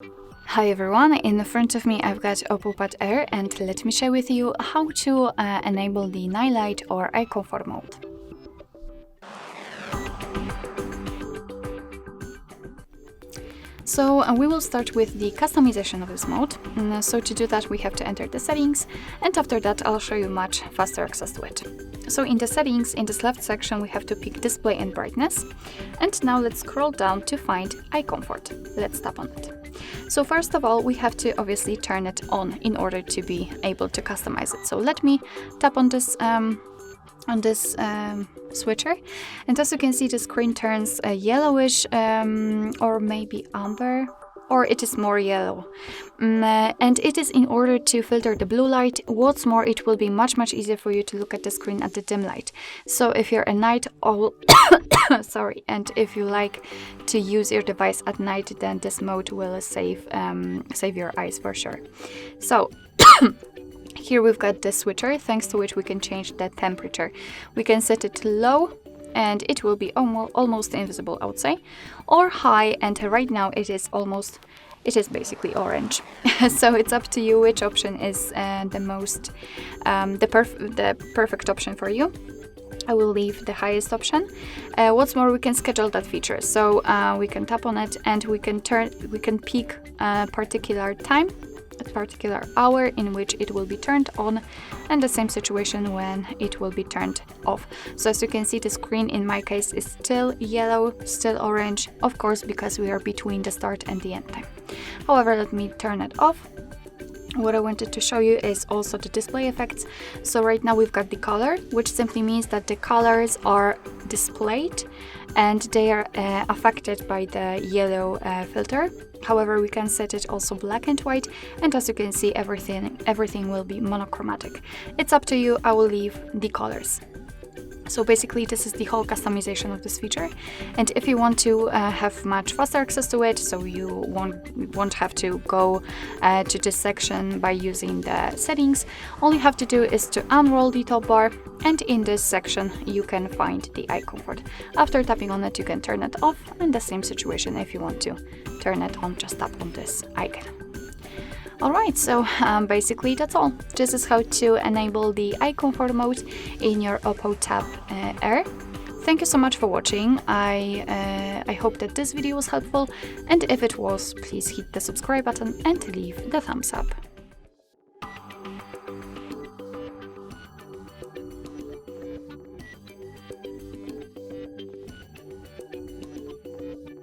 Hi everyone, in front of me I've got OPPO Pad Air, and let me share with you how to enable the night light or eye comfort mode. So we will start with the customization of this mode. So to do that we have to enter the settings, and after that I'll show you much faster access to it. So in the settings, in this left section we have to pick display and brightness, and now let's scroll down to find eye comfort. Let's tap on it. So first of all we have to obviously turn it on in order to be able to customize it. So let me tap on this switcher, and as you can see the screen turns yellowish or maybe amber, or it is more yellow, and it is in order to filter the blue light. What's more, it will be much easier for you to look at the screen at the dim light. So if you're a night owl sorry, and if you like to use your device at night, then this mode will save your eyes for sure. So here we've got the switcher, thanks to which we can change the temperature. We can set it to low and it will be almost invisible, I would say, or high, and right now it is basically orange. So it's up to you which option is the perfect option for you. I will leave the highest option. What's more, we can schedule that feature. So we can tap on it and we can pick a particular time, a particular hour in which it will be turned on, and the same situation when it will be turned off. So as you can see, the screen in my case is still yellow, still orange, of course because we are between the start and the end time. However, let me turn it off. What I wanted to show you is also the display effects. So right now we've got the color, which simply means that the colors are displayed and they are affected by the yellow filter. However, we can set it also black and white, and as you can see, everything will be monochromatic. It's up to you. I will leave the colors. So basically this is the whole customization of this feature, and if you want to have much faster access to it, so you won't have to go to this section by using the settings, all you have to do is to unroll the top bar, and in this section you can find the eye comfort. After tapping on it you can turn it off, and the same situation if you want to turn it on, just tap on this icon. Alright, so basically that's all. This is how to enable the eye comfort mode in your OPPO Tab Air. Thank you so much for watching. I hope that this video was helpful, and if it was, please hit the subscribe button and leave the thumbs up.